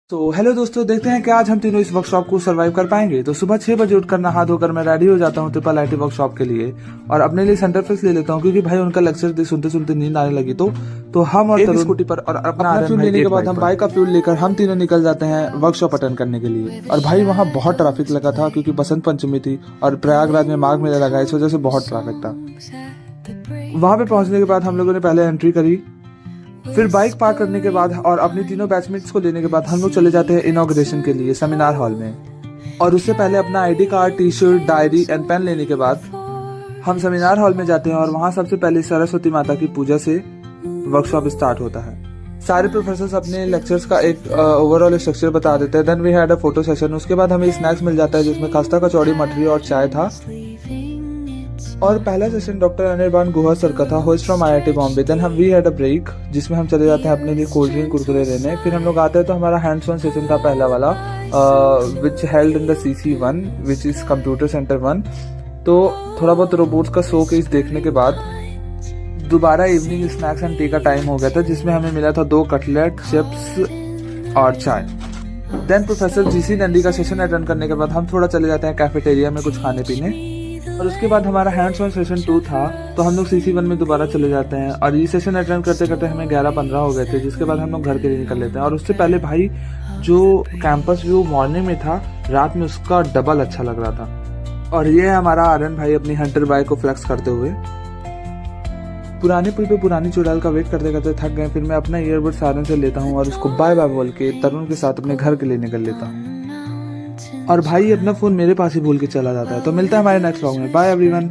तो हेलो दोस्तों, देखते हैं कि आज हम तीनों इस वर्कशॉप को सरवाइव कर पाएंगे। तो सुबह 6 बजे उठकर नहा धोकर मैं रेडी हो जाता हूँ ट्रिपल आईटी वर्कशॉप के लिए और अपने लिए सेंटर फ्रेश ले लेता हूँ क्योंकि भाई उनका लेक्चर सुनते सुनते नींद आने लगी। तो हम और तरुण स्कूटी पर और अपना फ्यूल लेने के बाद हम बाइक का फ्यूल लेकर हम तीनों निकल जाते हैं वर्कशॉप अटेंड करने के लिए। और भाई वहाँ बहुत ट्रैफिक लगा था क्योंकि बसंत पंचमी थी और प्रयागराज में माघ मेला लगा, इस वजह से बहुत ट्रैफिक था। वहां पे पहुंचने के बाद हम लोगों ने पहले एंट्री करी, फिर बाइक पार्क करने के बाद और अपनी तीनों बैचमेट्स को लेने के बाद हम लोग चले जाते हैं इनॉग्रेशन के लिए सेमिनार हॉल में। और उससे पहले अपना ID card, T shirt, diary and pen लेने के बाद हम सेमिनार हॉल में जाते हैं और वहाँ सबसे पहले सरस्वती माता की पूजा से वर्कशॉप स्टार्ट होता है। सारे प्रोफेसर्स अपने लेक्चर्स का एक ओवरऑल स्ट्रक्चर बता देते हैं। Then we had a photo session. उसके बाद हमें स्नैक्स मिल जाता है जिसमें खस्ता, कचौड़ी, मठरी और चाय था। और पहला session doctor Anirban Guha sir का था, host from IIT Bombay. Then हम वी हैड अ ब्रेक जिसमें हम चले जाते हैं अपने लिए कोल्ड ड्रिंक, कुरकुरे लेने। फिर हम लोग आते हैं तो हमारा हैंड्स ऑन सेशन था पहला वाला, which held in the CC1 which is computer centre 1। तो थोड़ा बहुत रोबोट्स का शो केस देखने के बाद दोबारा इवनिंग स्नैक्स एंड टी का टाइम हो गया था जिसमें हमें मिला था 2 कटलेट, चिप्स और चाय। देन प्रोफेसर जीसी नंदी का सेशन अटेंड करने के बाद हम थोड़ा चले जाते हैं कैफेटेरिया में कुछ खाने पीने। और उसके बाद हमारा हैंड्स ऑन सेशन 2 था तो हम लोग CC1 में दोबारा चले जाते हैं। और ये सेशन अटेंड करते करते हमें 11:15 हो गए थे, जिसके बाद हम लोग घर के लिए निकल लेते हैं। और उससे पहले भाई जो कैंपस व्यू मॉर्निंग में था, रात में उसका डबल अच्छा लग रहा था। और ये है हमारा आर्यन भाई अपनी हंटर बाइक को फ्लेक्स करते हुए। पुराने पुल पे पुरानी चुड़ैल का वेट करते करते थक गए। फिर मैं अपना ईयरबड्स आर्यन से लेता हूँ और उसको बाय बाय बोल के तरुण के साथ अपने घर के लिए निकल लेता हूँ। और भाई अपना फोन मेरे पास ही भूल के चला जाता है। तो मिलता है हमारे नेक्स्ट व्लॉग में। Bye everyone.